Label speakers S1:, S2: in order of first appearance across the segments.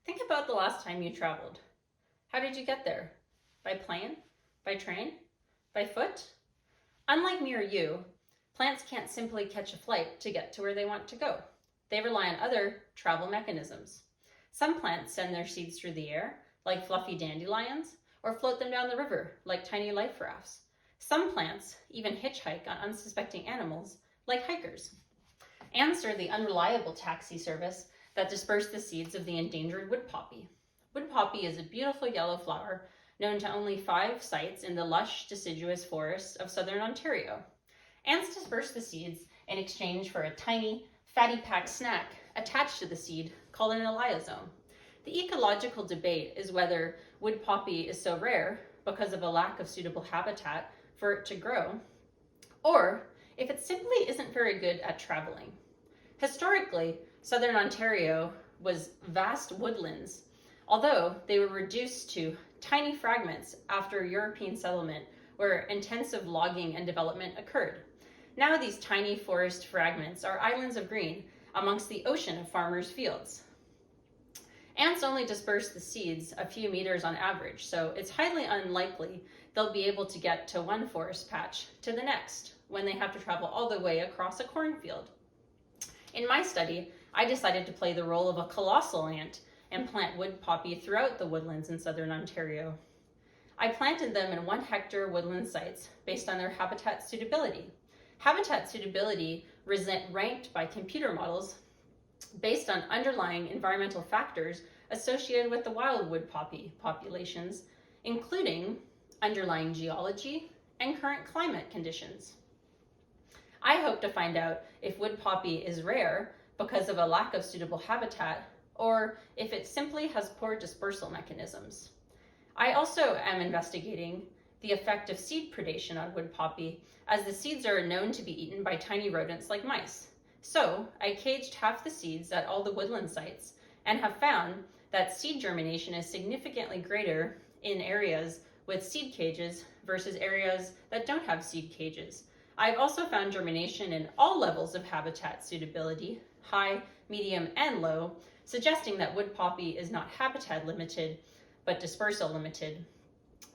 S1: Think about the last time you traveled. How did you get there? By plane? By train? By foot? Unlike me or you, plants can't simply catch a flight to get to where they want to go. They rely on other travel mechanisms. Some plants send their seeds through the air, like fluffy dandelions, or float them down the river, like tiny life rafts. Some plants even hitchhike on unsuspecting animals, like hikers. Ants are the unreliable taxi service that disperse the seeds of the endangered wood poppy. Wood poppy is a beautiful yellow flower known to only 5 sites in the lush deciduous forests of southern Ontario. Ants disperse the seeds in exchange for a tiny, fatty-packed snack attached to the seed called an elaiosome. The ecological debate is whether wood poppy is so rare because of a lack of suitable habitat for it to grow, or if it simply isn't very good at traveling. Historically, southern Ontario was vast woodlands, although they were reduced to tiny fragments after European settlement where intensive logging and development occurred. Now these tiny forest fragments are islands of green amongst the ocean of farmers' fields. Ants only disperse the seeds a few meters on average, so it's highly unlikely they'll be able to get to one forest patch to the next when they have to travel all the way across a cornfield. In my study, I decided to play the role of a colossal ant and plant wood poppy throughout the woodlands in southern Ontario. I planted them in 1-hectare woodland sites based on their habitat suitability. Habitat suitability ranked by computer models based on underlying environmental factors associated with the wildwood poppy populations, including underlying geology and current climate conditions. I hope to find out if wood poppy is rare because of a lack of suitable habitat, or if it simply has poor dispersal mechanisms. I also am investigating the effect of seed predation on wood poppy, as the seeds are known to be eaten by tiny rodents like mice. So I caged half the seeds at all the woodland sites and have found that seed germination is significantly greater in areas with seed cages versus areas that don't have seed cages. I've also found germination in all levels of habitat suitability, high, medium, and low, suggesting that wood poppy is not habitat limited, but dispersal limited.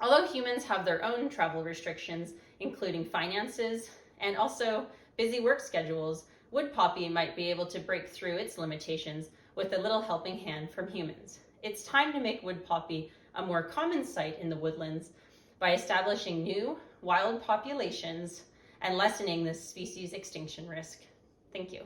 S1: Although humans have their own travel restrictions, including finances and also busy work schedules, wood poppy might be able to break through its limitations with a little helping hand from humans. It's time to make wood poppy a more common sight in the woodlands by establishing new wild populations and lessening this species extinction risk. Thank you.